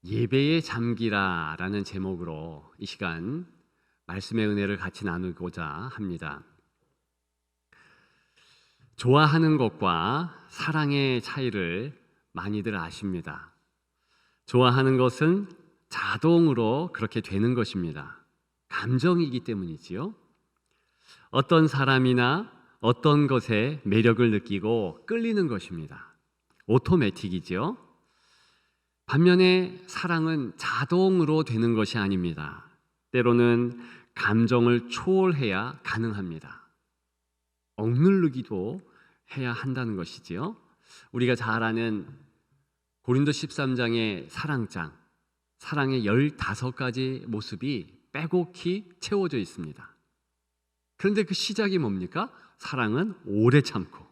예배의 잠기라라는 제목으로 이 시간 말씀의 은혜를 같이 나누고자 합니다. 좋아하는 것과 사랑의 차이를 많이들 아십니다. 좋아하는 것은 자동으로 그렇게 되는 것입니다. 감정이기 때문이지요. 어떤 사람이나 어떤 것에 매력을 느끼고 끌리는 것입니다. 오토매틱이지요. 반면에 사랑은 자동으로 되는 것이 아닙니다. 때로는 감정을 초월해야 가능합니다. 억누르기도 해야 한다는 것이지요. 우리가 잘 아는 고린도 13장의 사랑장, 사랑의 15가지 모습이 빼곡히 채워져 있습니다. 그런데 그 시작이 뭡니까? 사랑은 오래 참고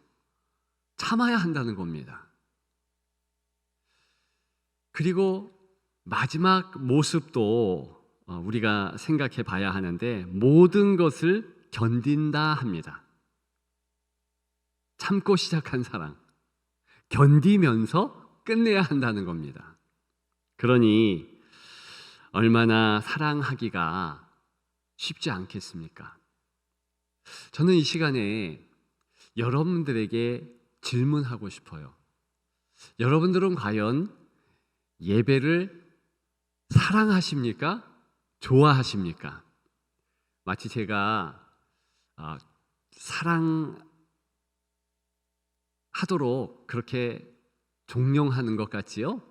참아야 한다는 겁니다. 그리고 마지막 모습도 우리가 생각해 봐야 하는데 모든 것을 견딘다 합니다. 참고 시작한 사랑, 견디면서 끝내야 한다는 겁니다. 그러니 얼마나 사랑하기가 쉽지 않겠습니까? 저는 이 시간에 여러분들에게 질문하고 싶어요. 여러분들은 과연 예배를 사랑하십니까? 좋아하십니까? 마치 제가 사랑하도록 그렇게 종용하는 것 같지요?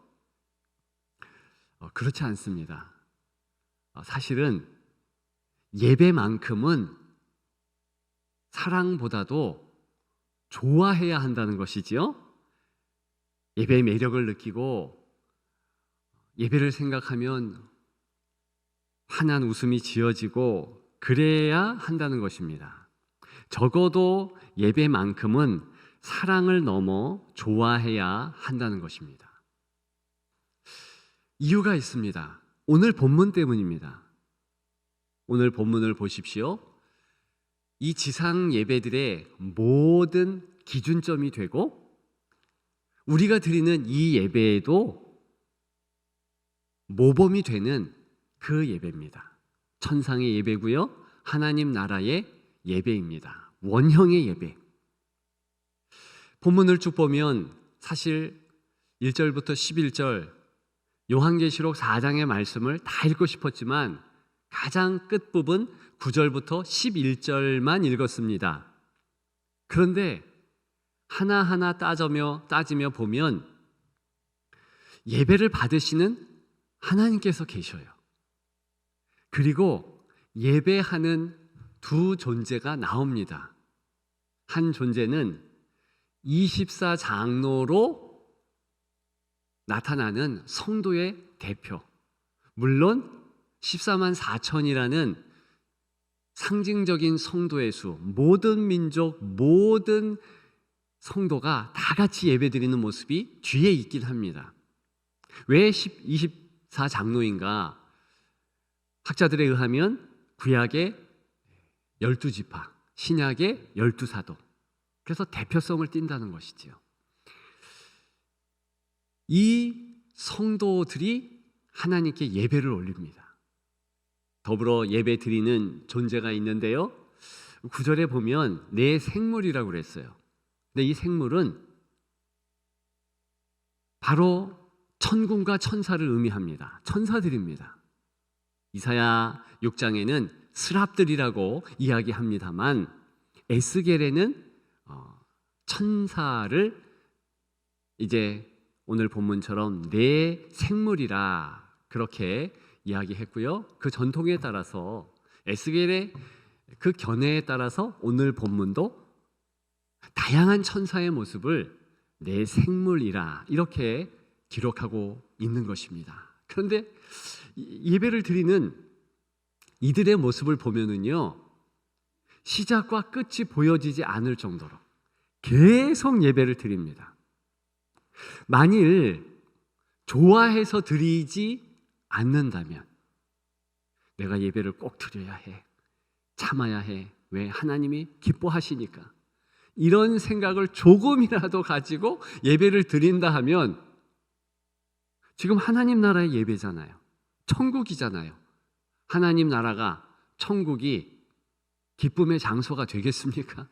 그렇지 않습니다. 사실은 예배만큼은 사랑보다도 좋아해야 한다는 것이지요. 예배의 매력을 느끼고 예배를 생각하면 환한 웃음이 지어지고 그래야 한다는 것입니다. 적어도 예배만큼은 사랑을 넘어 좋아해야 한다는 것입니다. 이유가 있습니다. 오늘 본문 때문입니다. 오늘 본문을 보십시오. 이 지상 예배들의 모든 기준점이 되고 우리가 드리는 이 예배에도 모범이 되는 그 예배입니다. 천상의 예배고요, 하나님 나라의 예배입니다. 원형의 예배. 본문을 쭉 보면 사실 1절부터 11절 요한계시록 4장의 말씀을 다 읽고 싶었지만 가장 끝부분 9절부터 11절만 읽었습니다. 그런데 하나하나 따지며 보면 예배를 받으시는 하나님께서 계셔요. 그리고 예배하는 두 존재가 나옵니다. 한 존재는 24장로로 나타나는 성도의 대표. 물론 14만 4천이라는 상징적인 성도의 수, 모든 민족, 모든 성도가 다 같이 예배드리는 모습이 뒤에 있긴 합니다. 왜 24장로인가? 학자들에 의하면 구약의 12지파, 신약의 12사도. 그래서 대표성을 띈다는 것이지요. 이 성도들이 하나님께 예배를 올립니다. 더불어 예배 드리는 존재가 있는데요. 9절에 보면 내 생물이라고 그랬어요. 근데 이 생물은 바로 천군과 천사를 의미합니다. 천사들입니다. 이사야 6장에는 스랍들이라고 이야기합니다만 에스겔에는 천사를 이제 오늘 본문처럼 내 생물이라 그렇게 이야기했고요. 그 전통에 따라서 에스겔의 그 견해에 따라서 오늘 본문도 다양한 천사의 모습을 내 생물이라 이렇게 기록하고 있는 것입니다. 그런데 예배를 드리는 이들의 모습을 보면은요, 시작과 끝이 보여지지 않을 정도로 계속 예배를 드립니다. 만일 좋아해서 드리지 않는다면 내가 예배를 꼭 드려야 해, 참아야 해, 왜? 하나님이 기뻐하시니까, 이런 생각을 조금이라도 가지고 예배를 드린다 하면 지금 하나님 나라의 예배잖아요. 천국이잖아요. 하나님 나라가, 천국이 기쁨의 장소가 되겠습니까?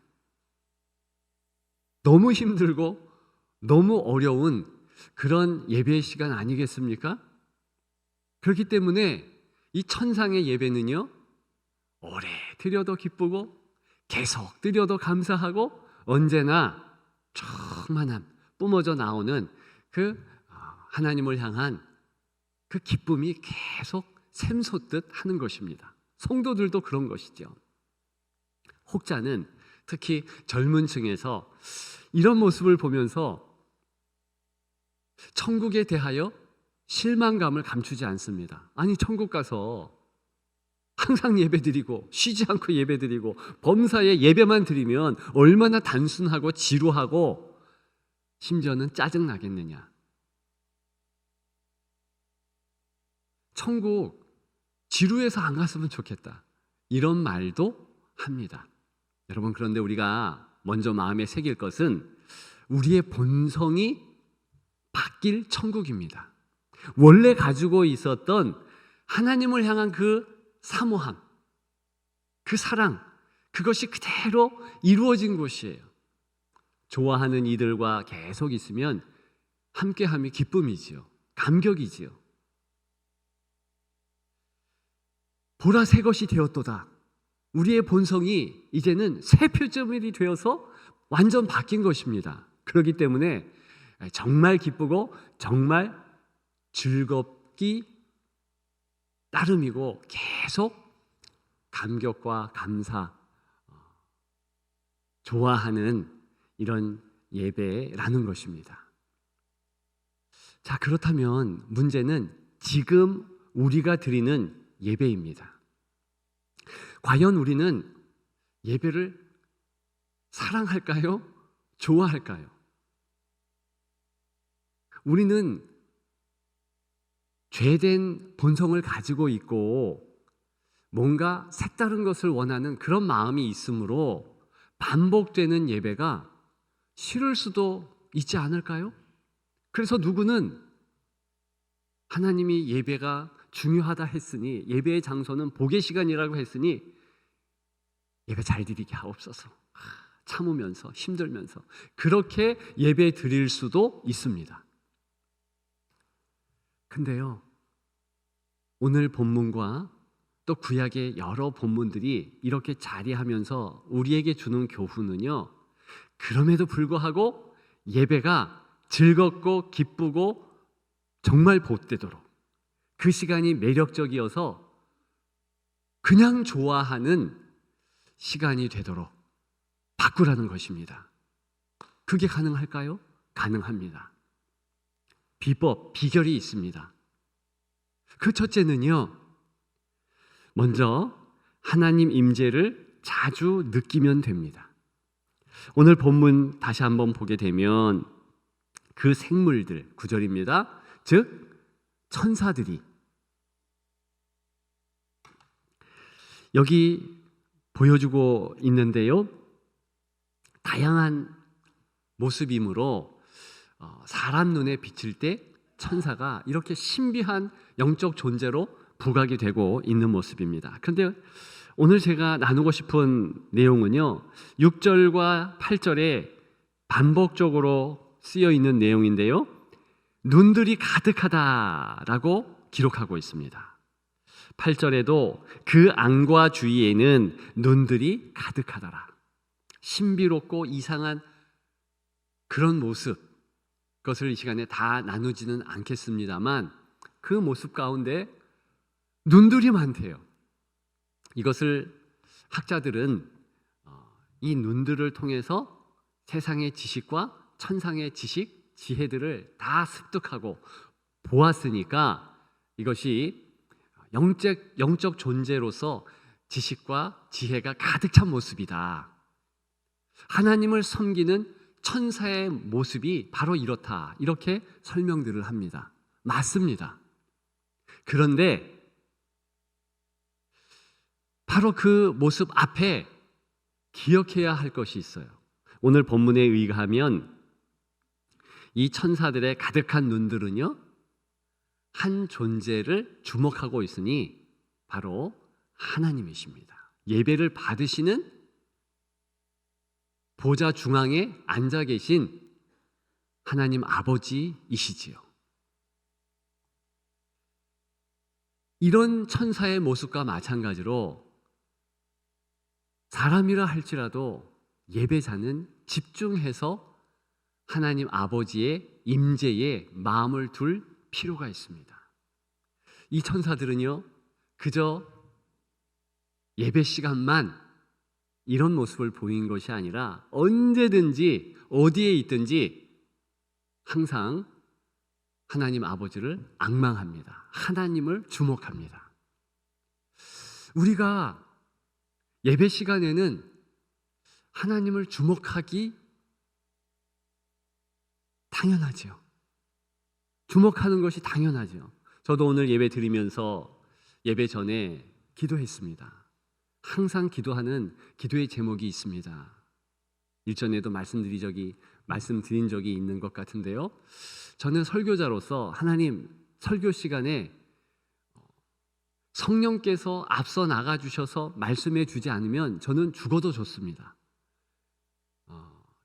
너무 힘들고 너무 어려운 그런 예배의 시간 아니겠습니까? 그렇기 때문에 이 천상의 예배는요, 오래 드려도 기쁘고 계속 드려도 감사하고 언제나 충만함, 뿜어져 나오는 그 하나님을 향한 그 기쁨이 계속 샘솟듯 하는 것입니다. 성도들도 그런 것이죠. 혹자는 특히 젊은 층에서 이런 모습을 보면서 천국에 대하여 실망감을 감추지 않습니다. 아니, 천국 가서 항상 예배드리고 쉬지 않고 예배드리고 범사에 예배만 드리면 얼마나 단순하고 지루하고 심지어는 짜증나겠느냐. 천국 지루해서 안 갔으면 좋겠다, 이런 말도 합니다. 여러분, 그런데 우리가 먼저 마음에 새길 것은 우리의 본성이 바뀔 천국입니다. 원래 가지고 있었던 하나님을 향한 그 사모함, 그 사랑, 그것이 그대로 이루어진 곳이에요. 좋아하는 이들과 계속 있으면 함께함이 기쁨이지요. 감격이지요. 보라, 새 것이 되었도다. 우리의 본성이 이제는 새 표점이 되어서 완전 바뀐 것입니다. 그렇기 때문에 정말 기쁘고 정말 즐겁기 따름이고 계속 감격과 감사, 좋아하는 이런 예배라는 것입니다. 자, 그렇다면 문제는 지금 우리가 드리는 예배입니다. 과연 우리는 예배를 사랑할까요? 좋아할까요? 우리는 죄된 본성을 가지고 있고 뭔가 색다른 것을 원하는 그런 마음이 있으므로 반복되는 예배가 싫을 수도 있지 않을까요? 그래서 누구는 하나님이 예배가 중요하다 했으니, 예배의 장소는 복의 시간이라고 했으니 예배 잘 드리게 하옵소서, 참으면서 힘들면서 그렇게 예배 드릴 수도 있습니다. 근데요, 오늘 본문과 또 구약의 여러 본문들이 이렇게 자리하면서 우리에게 주는 교훈은요, 그럼에도 불구하고 예배가 즐겁고 기쁘고 정말 복되도록, 그 시간이 매력적이어서 그냥 좋아하는 시간이 되도록 바꾸라는 것입니다. 그게 가능할까요? 가능합니다. 비결이 있습니다. 그 첫째는요, 먼저 하나님 임재를 자주 느끼면 됩니다. 오늘 본문 다시 한번 보게 되면 그 생물들, 9절입니다. 즉 천사들이 여기 보여주고 있는데요, 다양한 모습이므로 사람 눈에 비칠 때 천사가 이렇게 신비한 영적 존재로 부각이 되고 있는 모습입니다. 그런데 오늘 제가 나누고 싶은 내용은요, 6절과 8절에 반복적으로 쓰여 있는 내용인데요, 눈들이 가득하다라고 기록하고 있습니다. 8절에도 그 안과 주위에는 눈들이 가득하더라. 신비롭고 이상한 그런 모습, 그것을 이 시간에 다 나누지는 않겠습니다만 그 모습 가운데 눈들이 많대요. 이것을 학자들은 이 눈들을 통해서 세상의 지식과 천상의 지식, 지혜들을 다 습득하고 보았으니까 이것이 영적 존재로서 지식과 지혜가 가득 찬 모습이다. 하나님을 섬기는 천사의 모습이 바로 이렇다, 이렇게 설명들을 합니다. 맞습니다. 그런데 바로 그 모습 앞에 기억해야 할 것이 있어요. 오늘 본문에 의하면 이 천사들의 가득한 눈들은요, 한 존재를 주목하고 있으니 바로 하나님이십니다. 예배를 받으시는 보좌 중앙에 앉아 계신 하나님 아버지이시지요. 이런 천사의 모습과 마찬가지로 사람이라 할지라도 예배자는 집중해서 하나님 아버지의 임재에 마음을 둘 필요가 있습니다. 이 천사들은요, 그저 예배 시간만 이런 모습을 보인 것이 아니라 언제든지 어디에 있든지 항상 하나님 아버지를 앙망합니다. 하나님을 주목합니다. 우리가 예배 시간에는 하나님을 주목하기 당연하죠. 주목하는 것이 당연하죠. 저도 오늘 예배 드리면서 예배 전에 기도했습니다. 항상 기도하는 기도의 제목이 있습니다. 일전에도 말씀드린 적이 있는 것 같은데요. 저는 설교자로서 하나님, 설교 시간에 성령께서 앞서 나가 주셔서 말씀해 주지 않으면 저는 죽어도 좋습니다.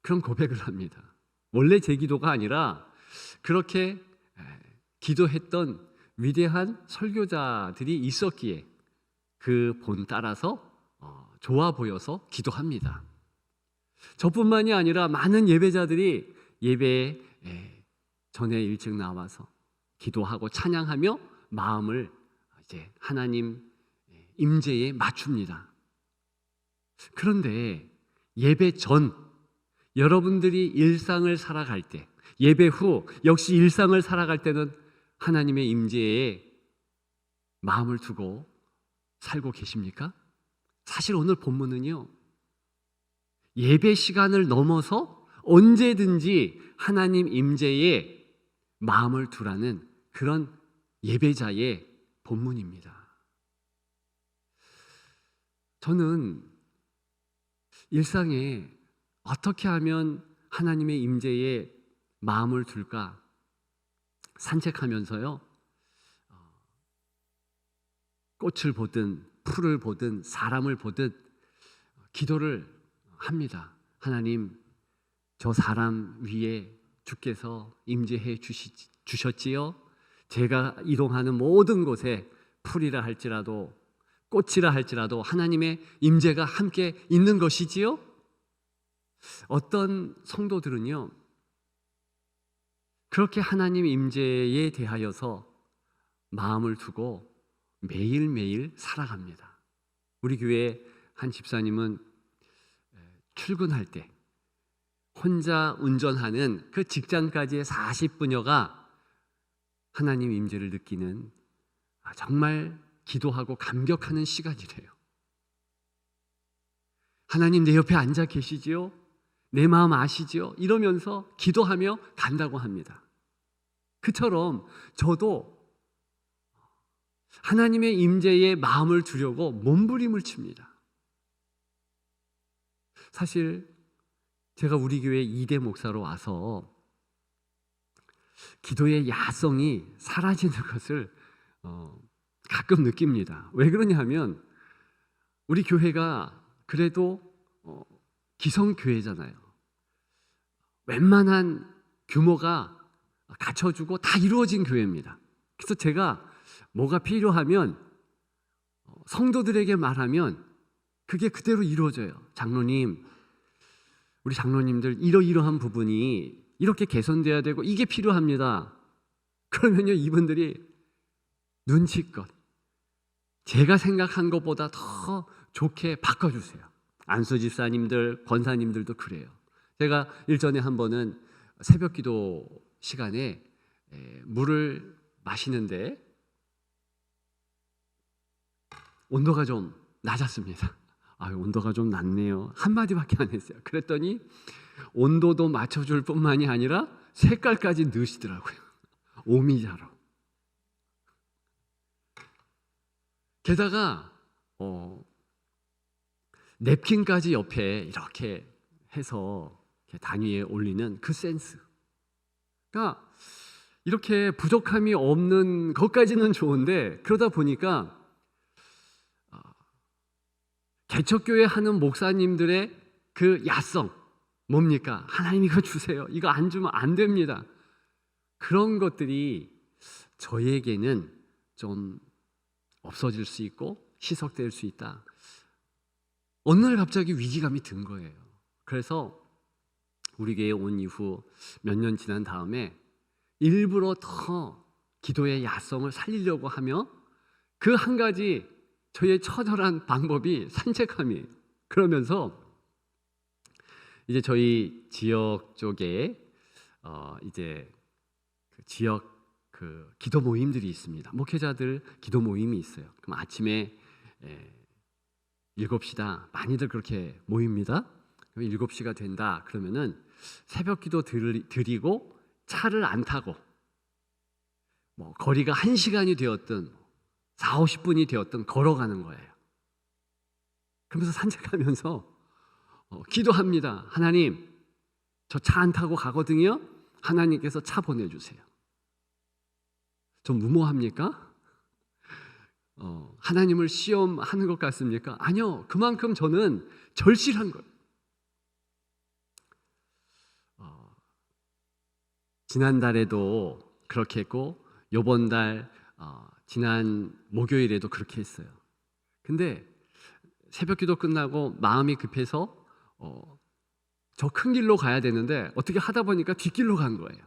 그런 고백을 합니다. 원래 제 기도가 아니라 그렇게 기도했던 위대한 설교자들이 있었기에 그 본 따라서 좋아 보여서 기도합니다. 저뿐만이 아니라 많은 예배자들이 예배에 전에 일찍 나와서 기도하고 찬양하며 마음을 이제 하나님 임재에 맞춥니다. 그런데 예배 전 여러분들이 일상을 살아갈 때, 예배 후 역시 일상을 살아갈 때는 하나님의 임재에 마음을 두고 살고 계십니까? 사실 오늘 본문은요, 예배 시간을 넘어서 언제든지 하나님 임재에 마음을 두라는 그런 예배자의 본문입니다. 저는 일상에 어떻게 하면 하나님의 임재에 마음을 둘까 산책하면서요, 꽃을 보든 풀을 보든 사람을 보든 기도를 합니다. 하나님, 저 사람 위에 주께서 임재해 주셨지요? 제가 이동하는 모든 곳에 풀이라 할지라도 꽃이라 할지라도 하나님의 임재가 함께 있는 것이지요? 어떤 성도들은요, 그렇게 하나님 임재에 대하여서 마음을 두고 매일매일 살아갑니다. 우리 교회 한 집사님은 출근할 때 혼자 운전하는 그 직장까지의 40분여가 하나님 임재를 느끼는 정말 기도하고 감격하는 시간이래요. 하나님 내 옆에 앉아 계시지요? 내 마음 아시지요? 이러면서 기도하며 간다고 합니다. 그처럼 저도 하나님의 임재에 마음을 두려고 몸부림을 칩니다. 사실 제가 우리 교회 2대 목사로 와서 기도의 야성이 사라지는 것을 가끔 느낍니다. 왜 그러냐 하면 우리 교회가 그래도 기성교회잖아요. 웬만한 규모가 갖춰주고 다 이루어진 교회입니다. 그래서 제가 뭐가 필요하면 성도들에게 말하면 그게 그대로 이루어져요. 장로님, 우리 장로님들 이러이러한 부분이 이렇게 개선돼야 되고 이게 필요합니다. 그러면요, 이분들이 눈치껏 제가 생각한 것보다 더 좋게 바꿔주세요. 안수 집사님들, 권사님들도 그래요. 제가 일전에 한 번은 새벽 기도 시간에 물을 마시는데 온도가 좀 낮았습니다. 온도가 좀 낮네요. 한마디밖에 안 했어요. 그랬더니 온도도 맞춰줄 뿐만이 아니라 색깔까지 넣으시더라고요. 오미자로. 게다가 냅킨까지 옆에 이렇게 해서 단위에 올리는 그 센스. 그러니까 이렇게 부족함이 없는 것까지는 좋은데, 그러다 보니까 개척교회 하는 목사님들의 그 야성, 뭡니까? 하나님 이거 주세요, 이거 안 주면 안 됩니다. 그런 것들이 저에게는 좀 없어질 수 있고 희석될 수 있다. 어느 날 갑자기 위기감이 든 거예요. 그래서 우리 교회에 온 이후 몇 년 지난 다음에 일부러 더 기도의 야성을 살리려고 하며, 그 한 가지 저의 처절한 방법이 산책함이에요. 그러면서 이제 저희 지역 쪽에 이제 그 지역 그 기도 모임들이 있습니다. 목회자들 기도 모임이 있어요. 그럼 아침에 7시다. 많이들 그렇게 모입니다. 7시가 된다 그러면은 새벽 기도 드리고 차를 안 타고 뭐 거리가 1시간이 되었든 40-50분이 되었든 걸어가는 거예요. 그러면서 산책하면서 기도합니다. 하나님, 저 차 안 타고 가거든요. 하나님께서 차 보내주세요. 좀 무모합니까? 하나님을 시험하는 것 같습니까? 아니요. 그만큼 저는 절실한 거예요. 지난달에도 그렇게 했고, 요번 달 지난 목요일에도 그렇게 했어요. 근데 새벽 기도 끝나고 마음이 급해서 저 큰 길로 가야 되는데 어떻게 하다 보니까 뒷길로 간 거예요.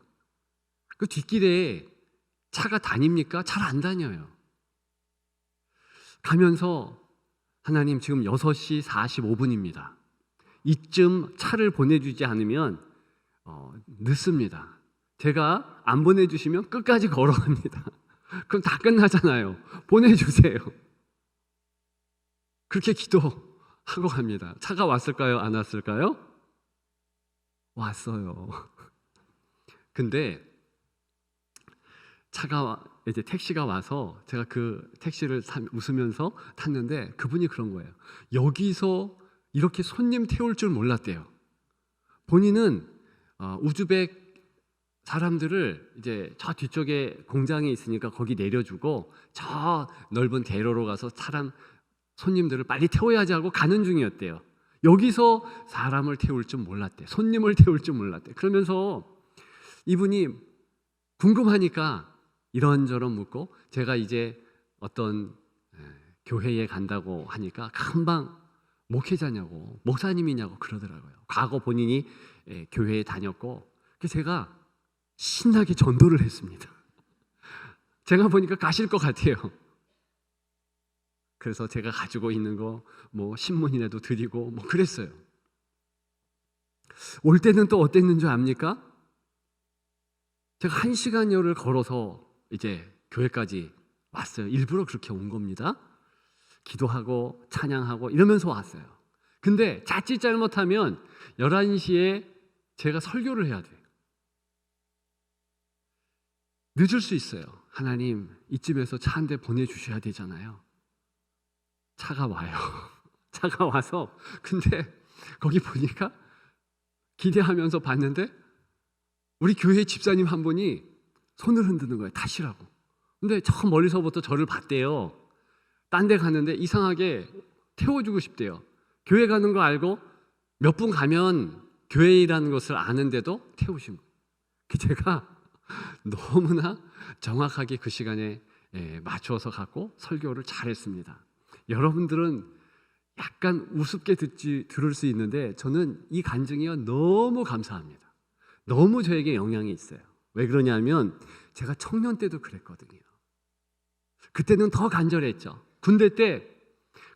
그 뒷길에 차가 다닙니까? 잘 안 다녀요. 가면서 하나님, 지금 6시 45분입니다. 이쯤 차를 보내주지 않으면 늦습니다. 제가 안 보내주시면 끝까지 걸어갑니다. 그럼 다 끝나잖아요. 보내주세요. 그렇게 기도하고 갑니다. 차가 왔을까요? 안 왔을까요? 왔어요. 근데 이제 택시가 와서 제가 그 택시를 웃으면서 탔는데, 그분이 그런 거예요. 여기서 이렇게 손님 태울 줄 몰랐대요. 본인은 우즈벡 사람들을 이제 저 뒤쪽에 공장이 있으니까 거기 내려주고 저 넓은 대로로 가서 손님들을 빨리 태워야지 하고 가는 중이었대요. 여기서 사람을 태울 줄 몰랐대. 손님을 태울 줄 몰랐대. 그러면서 이분이 궁금하니까 이런저런 묻고, 제가 이제 어떤 교회에 간다고 하니까 금방 목회자냐고 목사님이냐고 그러더라고요. 과거 본인이 교회에 다녔고, 그래서 제가 신나게 전도를 했습니다. 제가 보니까 가실 것 같아요. 그래서 제가 가지고 있는 거 뭐 신문이라도 드리고 뭐 그랬어요. 올 때는 또 어땠는 줄 압니까? 제가 1시간여를 걸어서 이제 교회까지 왔어요. 일부러 그렇게 온 겁니다. 기도하고 찬양하고 이러면서 왔어요. 근데 자칫 잘못하면 11시에 제가 설교를 해야 돼요. 늦을 수 있어요. 하나님, 이쯤에서 차 한 대 보내주셔야 되잖아요. 차가 와요. 차가 와서, 근데 거기 보니까 기대하면서 봤는데 우리 교회 집사님 한 분이 손을 흔드는 거예요. 타시라고. 근데 저 멀리서부터 저를 봤대요. 딴 데 가는데 이상하게 태워주고 싶대요. 교회 가는 거 알고 몇 분 가면 교회라는 것을 아는데도 태우신 거예요. 제가 너무나 정확하게 그 시간에 맞춰서 갖고 설교를 잘했습니다. 여러분들은 약간 우습게 들을 수 있는데 저는 이 간증이요 너무 감사합니다. 너무 저에게 영향이 있어요. 왜 그러냐면 제가 청년 때도 그랬거든요. 그때는 더 간절했죠. 군대 때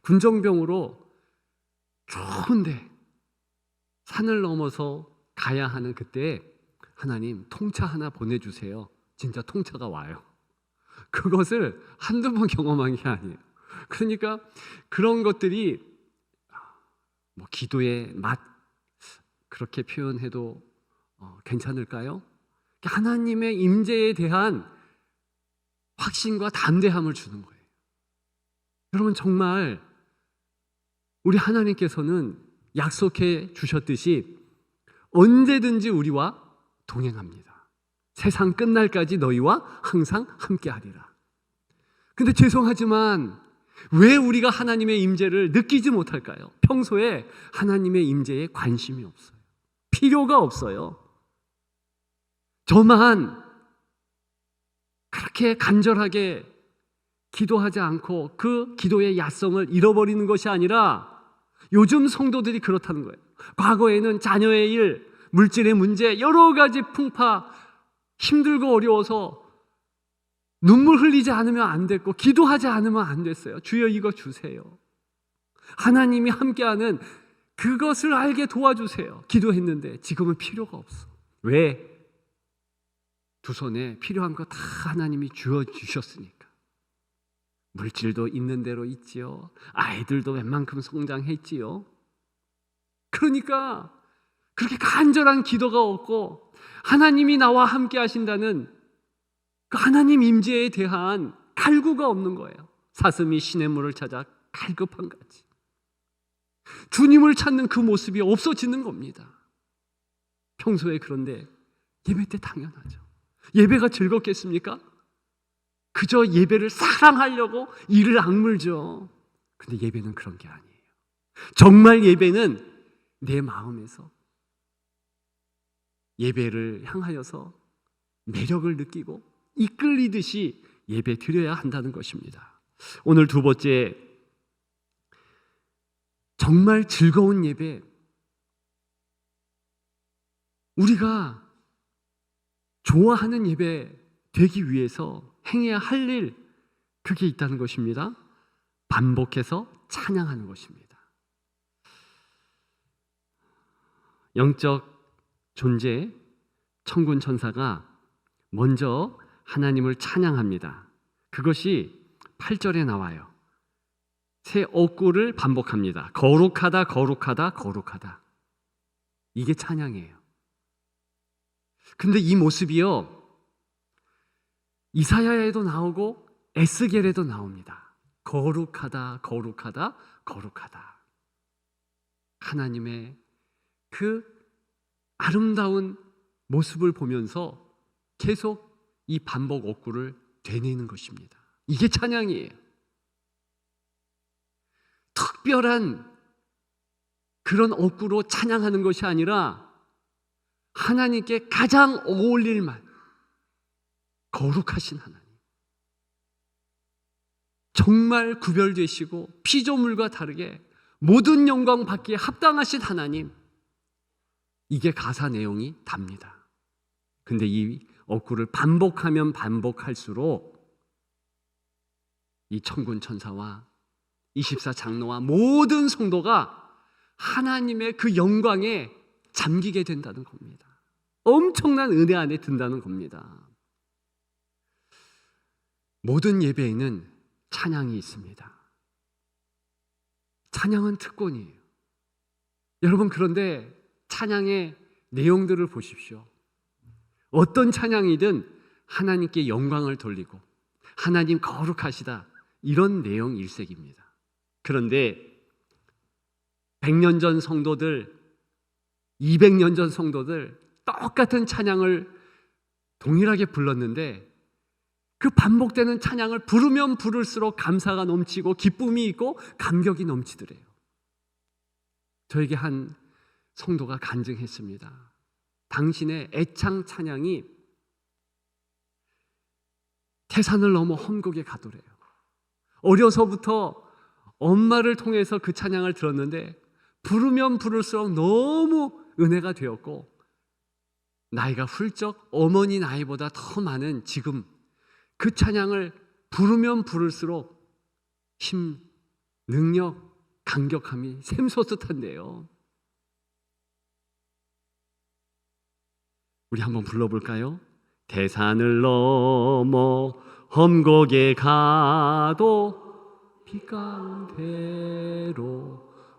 군정병으로 좋은데 산을 넘어서 가야 하는 그때, 하나님 통차 하나 보내주세요. 진짜 통차가 와요. 그것을 한두 번 경험한 게 아니에요. 그러니까 그런 것들이 뭐 기도의 맛 그렇게 표현해도 괜찮을까요? 하나님의 임재에 대한 확신과 담대함을 주는 거예요. 여러분, 정말 우리 하나님께서는 약속해 주셨듯이 언제든지 우리와 동행합니다. 세상 끝날까지 너희와 항상 함께하리라. 근데 죄송하지만 왜 우리가 하나님의 임재를 느끼지 못할까요? 평소에 하나님의 임재에 관심이 없어요. 필요가 없어요. 저만 그렇게 간절하게 기도하지 않고 그 기도의 야성을 잃어버리는 것이 아니라 요즘 성도들이 그렇다는 거예요. 과거에는 자녀의 일, 물질의 문제, 여러 가지 풍파, 힘들고 어려워서 눈물 흘리지 않으면 안 됐고 기도하지 않으면 안 됐어요. 주여 이거 주세요. 하나님이 함께하는 그것을 알게 도와주세요. 기도했는데 지금은 필요가 없어. 왜? 두 손에 필요한 거 다 하나님이 주셨으니까. 물질도 있는 대로 있지요. 아이들도 웬만큼 성장했지요. 그러니까 그렇게 간절한 기도가 없고 하나님이 나와 함께 하신다는 그 하나님 임재에 대한 갈구가 없는 거예요. 사슴이 시냇물을 찾아 갈급한 같이 주님을 찾는 그 모습이 없어지는 겁니다. 평소에 그런데 예배 때 당연하죠. 예배가 즐겁겠습니까? 그저 예배를 사랑하려고 이를 악물죠. 근데 예배는 그런 게 아니에요. 정말 예배는 내 마음에서 예배를 향하여서 매력을 느끼고 이끌리듯이 예배 드려야 한다는 것입니다. 오늘 두 번째, 정말 즐거운 예배. 우리가 좋아하는 예배 되기 위해서 행해야 할 일, 그게 있다는 것입니다. 반복해서 찬양하는 것입니다. 영적 존재, 천군 천사가 먼저 하나님을 찬양합니다. 그것이 8절에 나와요. 새 억구를 반복합니다. 거룩하다, 거룩하다, 거룩하다. 이게 찬양이에요. 근데 이 모습이요, 이사야에도 나오고 에스겔에도 나옵니다. 거룩하다, 거룩하다, 거룩하다. 하나님의 그 아름다운 모습을 보면서 계속 이 반복 억구를 되뇌는 것입니다. 이게 찬양이에요. 특별한 그런 억구로 찬양하는 것이 아니라 하나님께 가장 어울릴 말, 거룩하신 하나님, 정말 구별되시고 피조물과 다르게 모든 영광 받기에 합당하신 하나님, 이게 가사 내용이 답니다. 근데 이 억구를 반복하면 반복할수록 이 천군 천사와 24 장로와 모든 성도가 하나님의 그 영광에 잠기게 된다는 겁니다. 엄청난 은혜 안에 든다는 겁니다. 모든 예배에는 찬양이 있습니다. 찬양은 특권이에요. 여러분, 그런데 찬양의 내용들을 보십시오. 어떤 찬양이든 하나님께 영광을 돌리고 하나님 거룩하시다, 이런 내용 일색입니다. 그런데 100년 전 성도들, 200년 전 성도들 똑같은 찬양을 동일하게 불렀는데 그 반복되는 찬양을 부르면 부를수록 감사가 넘치고 기쁨이 있고 감격이 넘치더래요. 저에게 한 성도가 간증했습니다. 당신의 애창 찬양이 태산을 넘어 험곡에 가더래요. 어려서부터 엄마를 통해서 그 찬양을 들었는데 부르면 부를수록 너무 은혜가 되었고, 나이가 훌쩍 어머니 나이보다 더 많은 지금 그 찬양을 부르면 부를수록 힘, 능력, 감격함이 샘솟듯한데요. 우리 한번 불러볼까요? 태산을 넘어 험곡에 가도 빛가운데로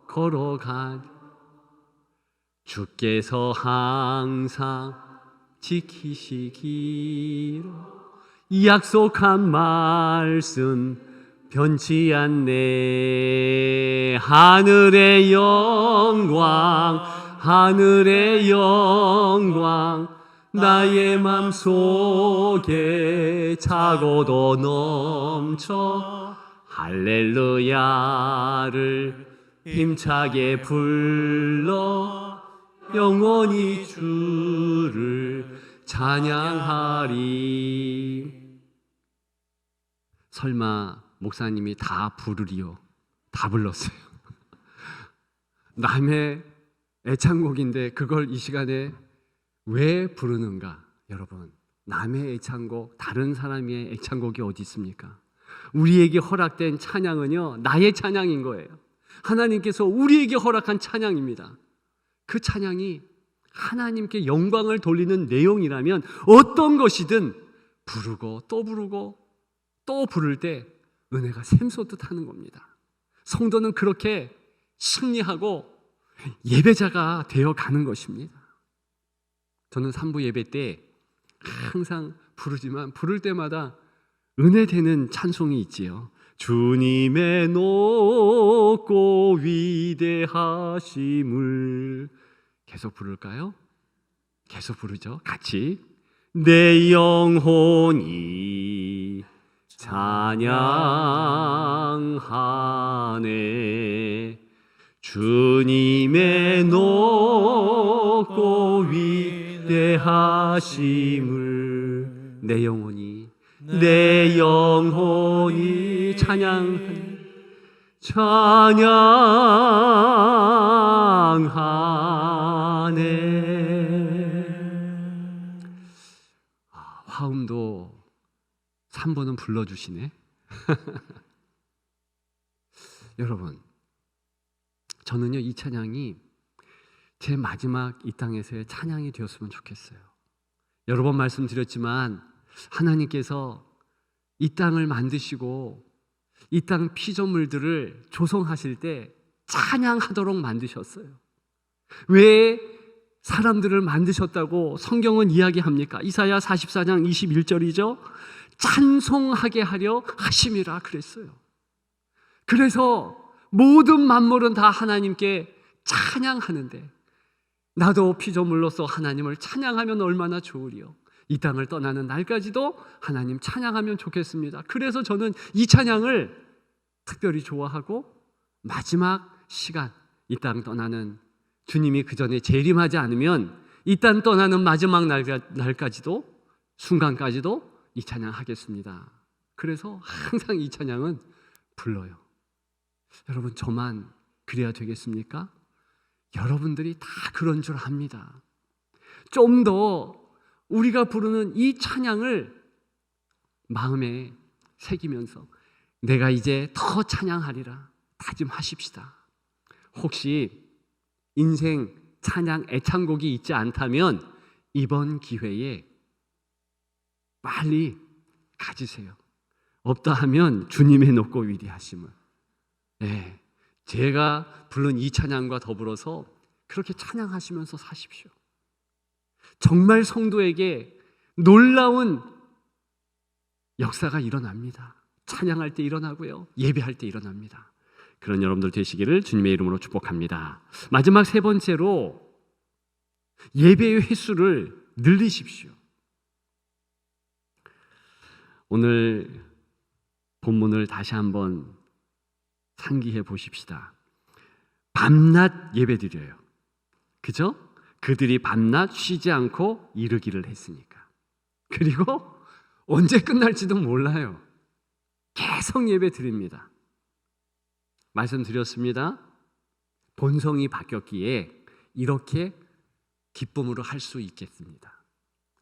걸어가 주께서 항상 지키시기로 약속한 말씀 변치 않네. 하늘의 영광, 하늘의 영광, 나의 맘속에 차고도 넘쳐 할렐루야를 힘차게 불러 영원히 주를 찬양하리. 설마 목사님이 다 부르리요? 다 불렀어요. 남의 애창곡인데 그걸 이 시간에 왜 부르는가? 여러분, 남의 애창곡, 다른 사람의 애창곡이 어디 있습니까? 우리에게 허락된 찬양은요, 나의 찬양인 거예요. 하나님께서 우리에게 허락한 찬양입니다. 그 찬양이 하나님께 영광을 돌리는 내용이라면 어떤 것이든 부르고 또 부르고 또 부를 때 은혜가 샘솟듯 하는 겁니다. 성도는 그렇게 승리하고 예배자가 되어 가는 것입니다. 저는 3부 예배 때 항상 부르지만 부를 때마다 은혜되는 찬송이 있지요. 주님의 높고 위대하심을 계속 부를까요? 계속 부르죠. 같이. 내 영혼이 찬양하네. 주님의 높고 위대하심을 내 영혼이 찬양하네. 화음도 3번은 불러주시네. 여러분, 저는요 이 찬양이 제 마지막 이 땅에서의 찬양이 되었으면 좋겠어요. 여러 번 말씀드렸지만 하나님께서 이 땅을 만드시고 이 땅 피조물들을 조성하실 때 찬양하도록 만드셨어요. 왜 사람들을 만드셨다고 성경은 이야기합니까? 이사야 44장 21절이죠. 찬송하게 하려 하심이라 그랬어요. 그래서 모든 만물은 다 하나님께 찬양하는데 나도 피조물로서 하나님을 찬양하면 얼마나 좋으리요. 이 땅을 떠나는 날까지도 하나님 찬양하면 좋겠습니다. 그래서 저는 이 찬양을 특별히 좋아하고 마지막 시간 이 땅 떠나는 주님이 그 전에 재림하지 않으면 이 땅 떠나는 마지막 날까지도 순간까지도 이 찬양 하겠습니다. 그래서 항상 이 찬양은 불러요. 여러분, 저만 그래야 되겠습니까? 여러분들이 다 그런 줄 압니다. 좀 더 우리가 부르는 이 찬양을 마음에 새기면서 내가 이제 더 찬양하리라 다짐하십시다. 혹시 인생 찬양 애창곡이 있지 않다면 이번 기회에 빨리 가지세요. 없다 하면 주님의 높고 위대하심을, 네, 제가 부른 이 찬양과 더불어서 그렇게 찬양하시면서 사십시오. 정말 성도에게 놀라운 역사가 일어납니다. 찬양할 때 일어나고요, 예배할 때 일어납니다. 그런 여러분들 되시기를 주님의 이름으로 축복합니다. 마지막 세 번째로 예배의 횟수를 늘리십시오. 오늘 본문을 다시 한번 상기해 보십시다. 밤낮 예배드려요. 그죠? 그들이 밤낮 쉬지 않고 이르기를 했으니까. 그리고 언제 끝날지도 몰라요. 계속 예배 드립니다. 말씀드렸습니다. 본성이 바뀌었기에 이렇게 기쁨으로 할 수 있겠습니다.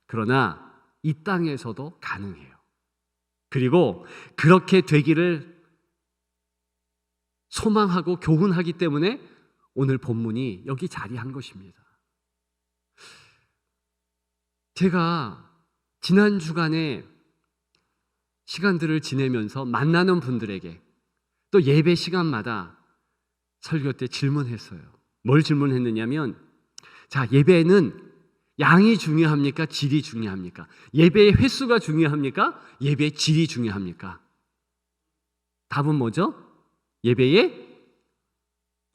그러나 이 땅에서도 가능해요. 그리고 그렇게 되기를 소망하고 교훈하기 때문에 오늘 본문이 여기 자리한 것입니다. 제가 지난 주간에 시간들을 지내면서 만나는 분들에게 또 예배 시간마다 설교 때 질문했어요. 뭘 질문했느냐면, 자, 예배는 양이 중요합니까? 질이 중요합니까? 예배의 횟수가 중요합니까? 예배의 질이 중요합니까? 답은 뭐죠? 예배의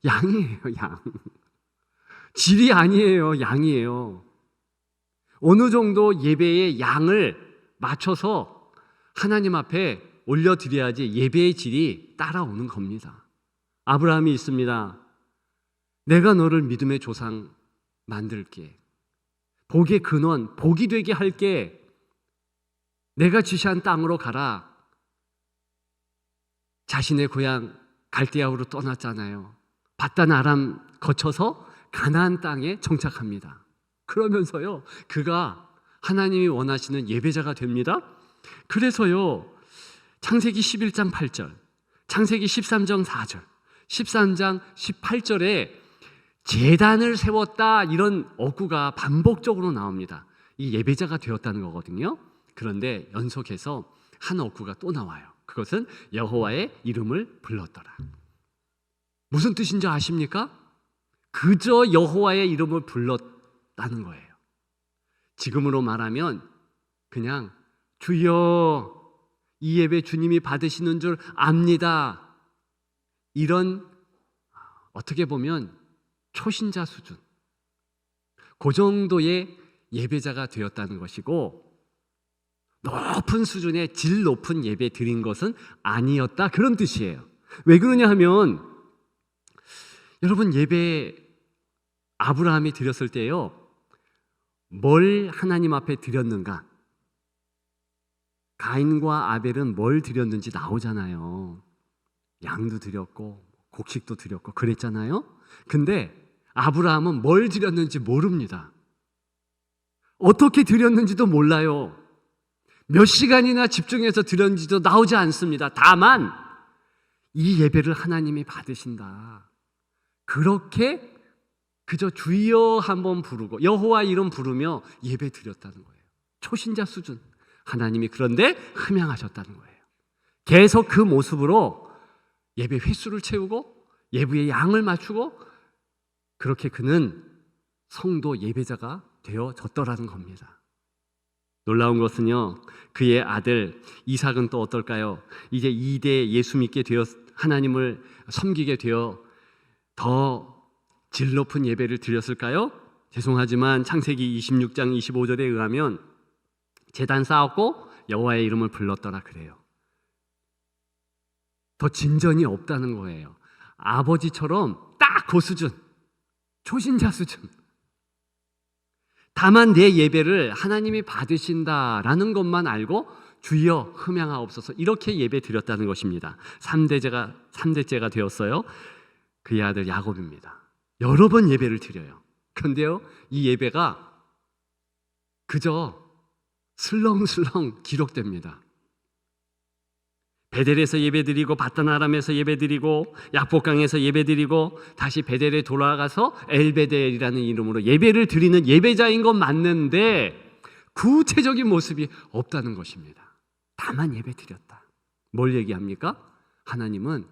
양이에요, 양. 질이 아니에요, 양이에요. 어느 정도 예배의 양을 맞춰서 하나님 앞에 올려드려야지 예배의 질이 따라오는 겁니다. 아브라함이 있습니다. 내가 너를 믿음의 조상 만들게, 복의 근원, 복이 되게 할게, 내가 지시한 땅으로 가라. 자신의 고향 갈대아우로 떠났잖아요. 바단 아람 거쳐서 가나안 땅에 정착합니다. 그러면서요, 그가 하나님이 원하시는 예배자가 됩니다. 그래서요, 창세기 11장 8절, 창세기 13장 4절, 13장 18절에 제단을 세웠다, 이런 어구가 반복적으로 나옵니다. 이 예배자가 되었다는 거거든요. 그런데 연속해서 한 어구가 또 나와요. 그것은 여호와의 이름을 불렀더라. 무슨 뜻인지 아십니까? 그저 여호와의 이름을 불렀다는 거예요. 지금으로 말하면 그냥 주여, 이 예배 주님이 받으시는 줄 압니다, 이런, 어떻게 보면 초신자 수준, 그 정도의 예배자가 되었다는 것이고, 높은 수준의 질 높은 예배 드린 것은 아니었다, 그런 뜻이에요. 왜 그러냐 하면, 여러분, 예배 아브라함이 드렸을 때요, 뭘 하나님 앞에 드렸는가? 가인과 아벨은 뭘 드렸는지 나오잖아요. 양도 드렸고 곡식도 드렸고 그랬잖아요. 근데 아브라함은 뭘 드렸는지 모릅니다. 어떻게 드렸는지도 몰라요. 몇 시간이나 집중해서 드렸는지도 나오지 않습니다. 다만 이 예배를 하나님이 받으신다, 그렇게 그저 주여 한번 부르고 여호와 이름 부르며 예배 드렸다는 거예요. 초신자 수준. 하나님이 그런데 흠양하셨다는 거예요. 계속 그 모습으로 예배 횟수를 채우고 예배의 양을 맞추고, 그렇게 그는 성도 예배자가 되어졌더라는 겁니다. 놀라운 것은요, 그의 아들 이삭은 또 어떨까요? 이제 2대 예수 믿게 되어 하나님을 섬기게 되어 더 질 높은 예배를 드렸을까요? 죄송하지만 창세기 26장 25절에 의하면 제단 쌓았고 여호와의 이름을 불렀더라 그래요. 더 진전이 없다는 거예요. 아버지처럼 딱 그 수준, 초신자 수준. 다만 내 예배를 하나님이 받으신다라는 것만 알고 주여 흠양하옵소서, 이렇게 예배 드렸다는 것입니다. 3대째가 되었어요. 그의 아들 야곱입니다. 여러 번 예배를 드려요. 그런데요, 이 예배가 그저 슬렁슬렁 기록됩니다. 베델에서 예배드리고 바단 아람에서 예배드리고 약복강에서 예배드리고 다시 베델에 돌아가서 엘베델이라는 이름으로 예배를 드리는 예배자인 건 맞는데 구체적인 모습이 없다는 것입니다. 다만 예배드렸다. 뭘 얘기합니까? 하나님은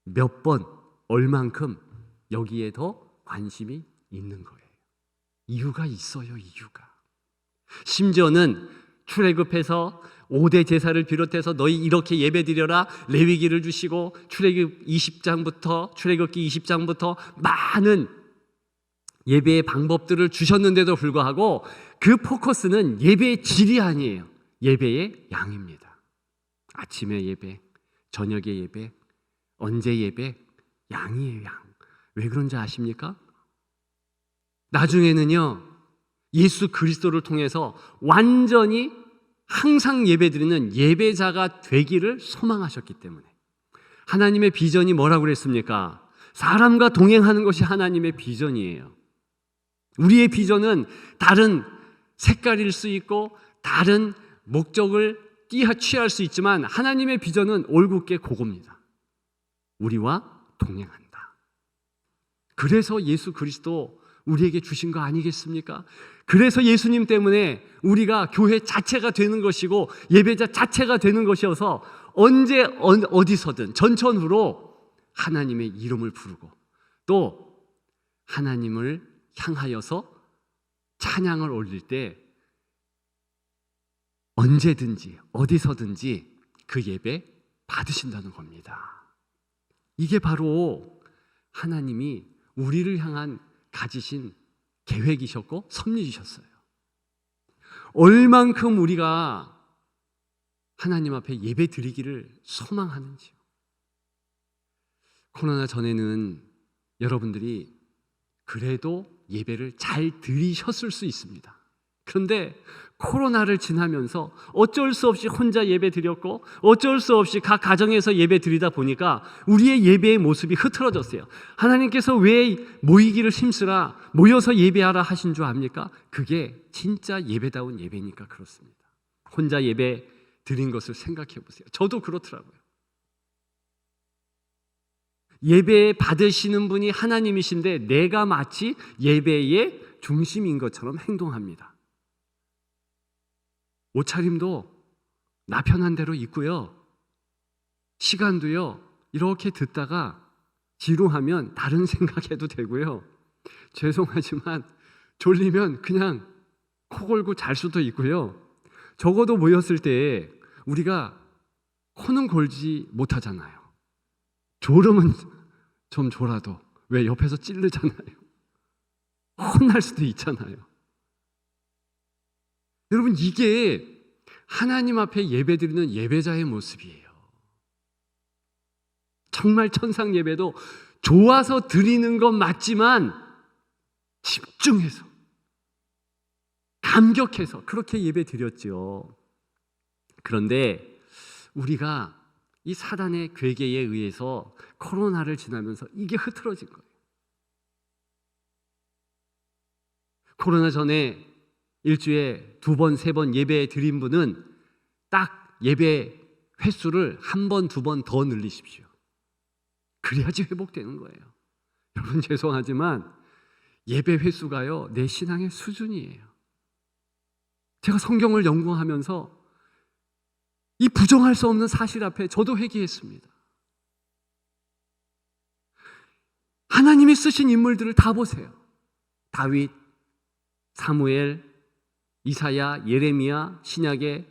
몇 번, 얼만큼 여기에 더 관심이 있는 거예요. 이유가 있어요, 이유가. 심지어는 출애굽해서 5대 제사를 비롯해서 너희 이렇게 예배드려라, 레위기를 주시고 출애굽기 20장부터 많은 예배의 방법들을 주셨는데도 불구하고 그 포커스는 예배의 질이 아니에요. 예배의 양입니다. 아침에 예배, 저녁에 예배, 언제 예배, 양이에요, 양. 왜 그런지 아십니까? 나중에는요, 예수 그리스도를 통해서 완전히 항상 예배드리는 예배자가 되기를 소망하셨기 때문에. 하나님의 비전이 뭐라고 그랬습니까? 사람과 동행하는 것이 하나님의 비전이에요. 우리의 비전은 다른 색깔일 수 있고 다른 목적을 취할 수 있지만 하나님의 비전은 올곧게 그겁니다. 우리와 동행한다. 그래서 예수 그리스도 우리에게 주신 거 아니겠습니까? 그래서 예수님 때문에 우리가 교회 자체가 되는 것이고 예배자 자체가 되는 것이어서 언제 어디서든 전천후로 하나님의 이름을 부르고 또 하나님을 향하여서 찬양을 올릴 때 언제든지 어디서든지 그 예배 받으신다는 겁니다. 이게 바로 하나님이 우리를 향한 가지신 계획이셨고 섭리이셨어요. 얼만큼 우리가 하나님 앞에 예배 드리기를 소망하는지요. 코로나 전에는 여러분들이 그래도 예배를 잘 드리셨을 수 있습니다. 그런데 코로나를 지나면서 어쩔 수 없이 혼자 예배 드렸고 어쩔 수 없이 각 가정에서 예배 드리다 보니까 우리의 예배의 모습이 흐트러졌어요. 하나님께서 왜 모이기를 힘쓰라, 모여서 예배하라 하신 줄 압니까? 그게 진짜 예배다운 예배니까 그렇습니다. 혼자 예배 드린 것을 생각해 보세요. 저도 그렇더라고요. 예배 받으시는 분이 하나님이신데 내가 마치 예배의 중심인 것처럼 행동합니다. 옷차림도 나 편한 대로 입고요. 시간도요. 이렇게 듣다가 지루하면 다른 생각해도 되고요. 죄송하지만 졸리면 그냥 코 골고 잘 수도 있고요. 적어도 모였을 때 우리가 코는 골지 못하잖아요. 졸음은 좀 졸아도 왜 옆에서 찌르잖아요. 혼날 수도 있잖아요. 여러분, 이게 하나님 앞에 예배드리는 예배자의 모습이에요. 정말 천상 예배도 좋아서 드리는 건 맞지만 집중해서 감격해서 그렇게 예배 드렸죠. 그런데 우리가 이 사단의 괴계에 의해서 코로나를 지나면서 이게 흐트러진 거예요. 코로나 전에 일주일에 2번, 3번 예배 드린 분은 딱 예배 횟수를 1번, 2번 더 늘리십시오. 그래야지 회복되는 거예요. 여러분, 죄송하지만 예배 횟수가요, 내 신앙의 수준이에요. 제가 성경을 연구하면서 이 부정할 수 없는 사실 앞에 저도 회개했습니다. 하나님이 쓰신 인물들을 다 보세요. 다윗, 사무엘, 이사야, 예레미야, 신약의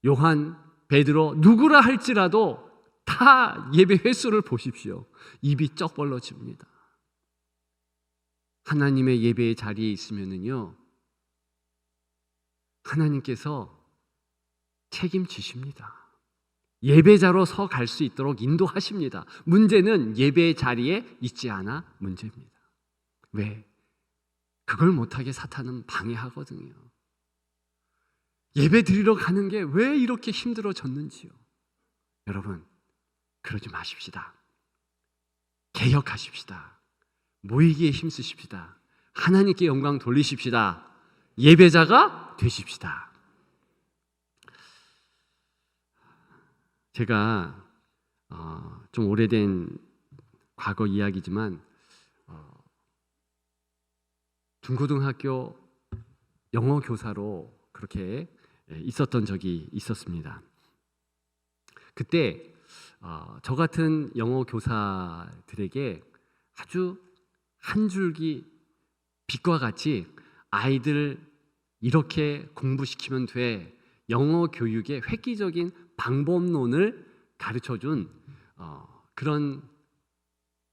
요한, 베드로, 누구라 할지라도 다 예배 횟수를 보십시오. 입이 쩍 벌러집니다. 하나님의 예배의 자리에 있으면은요, 하나님께서 책임지십니다. 예배자로 서 갈 수 있도록 인도하십니다. 문제는 예배의 자리에 있지 않아 문제입니다. 왜? 그걸 못하게 사탄은 방해하거든요. 예배 드리러 가는 게 왜 이렇게 힘들어졌는지요. 여러분, 그러지 마십시다. 개혁하십시다. 모이기에 힘쓰십시다. 하나님께 영광 돌리십시다. 예배자가 되십시다. 제가 좀 오래된 과거 이야기지만 중고등학교 영어 교사로 그렇게 있었던 적이 있었습니다. 그때 저 같은 영어 교사들에게 아주 한 줄기 빛과 같이 아이들 이렇게 공부시키면 돼, 영어 교육의 획기적인 방법론을 가르쳐준 그런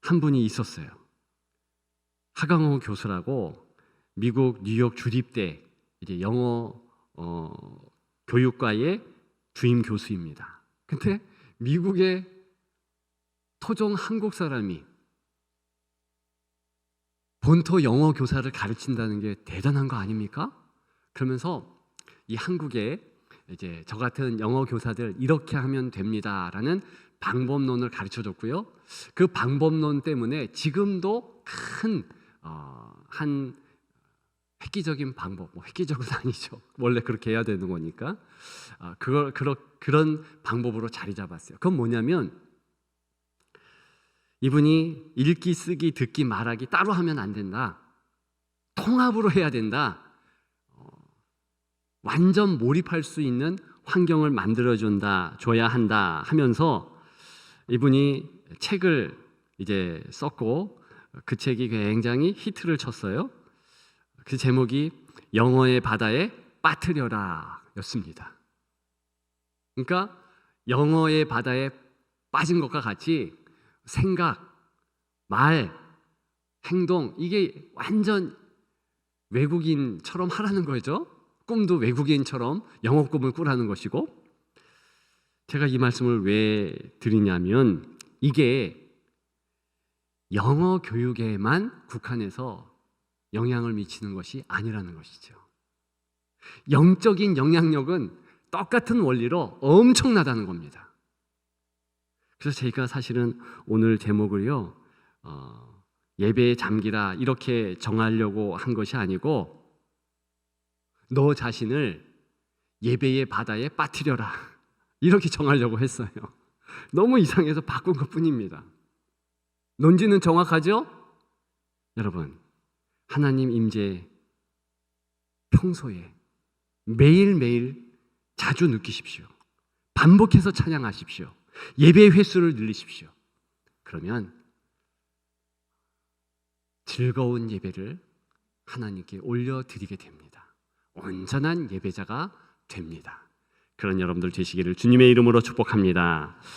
한 분이 있었어요. 하강호 교수라고 미국 뉴욕 주립대 이제 영어 교육과의 주임 교수입니다. 근데 미국의 토종 한국 사람이 본토 영어 교사를 가르친다는 게 대단한 거 아닙니까? 그러면서 이 한국에 이제 저 같은 영어 교사들 이렇게 하면 됩니다라는 방법론을 가르쳐 줬고요. 그 방법론 때문에 지금도 큰 한 획기적인 방법, 획기적은 아니죠. 원래 그렇게 해야 되는 거니까. 그런 방법으로 자리 잡았어요. 그건 뭐냐면 이분이 읽기, 쓰기, 듣기, 말하기 따로 하면 안 된다. 통합으로 해야 된다. 완전 몰입할 수 있는 환경을 줘야 한다 하면서 이분이 책을 이제 썼고 그 책이 굉장히 히트를 쳤어요. 그 제목이 영어의 바다에 빠뜨려라 였습니다. 그러니까 영어의 바다에 빠진 것과 같이 생각, 말, 행동, 이게 완전 외국인처럼 하라는 거죠. 꿈도 외국인처럼 영어 꿈을 꾸라는 것이고, 제가 이 말씀을 왜 드리냐면 이게 영어 교육에만 국한해서 영향을 미치는 것이 아니라는 것이죠. 영적인 영향력은 똑같은 원리로 엄청나다는 겁니다. 그래서 제가 사실은 오늘 제목을요, 예배에 잠기라 이렇게 정하려고 한 것이 아니고, 너 자신을 예배의 바다에 빠뜨려라 이렇게 정하려고 했어요. 너무 이상해서 바꾼 것 뿐입니다. 논지는 정확하죠? 여러분, 하나님 임재 평소에 매일매일 자주 느끼십시오. 반복해서 찬양하십시오. 예배의 횟수를 늘리십시오. 그러면 즐거운 예배를 하나님께 올려드리게 됩니다. 온전한 예배자가 됩니다. 그런 여러분들 되시기를 주님의 이름으로 축복합니다.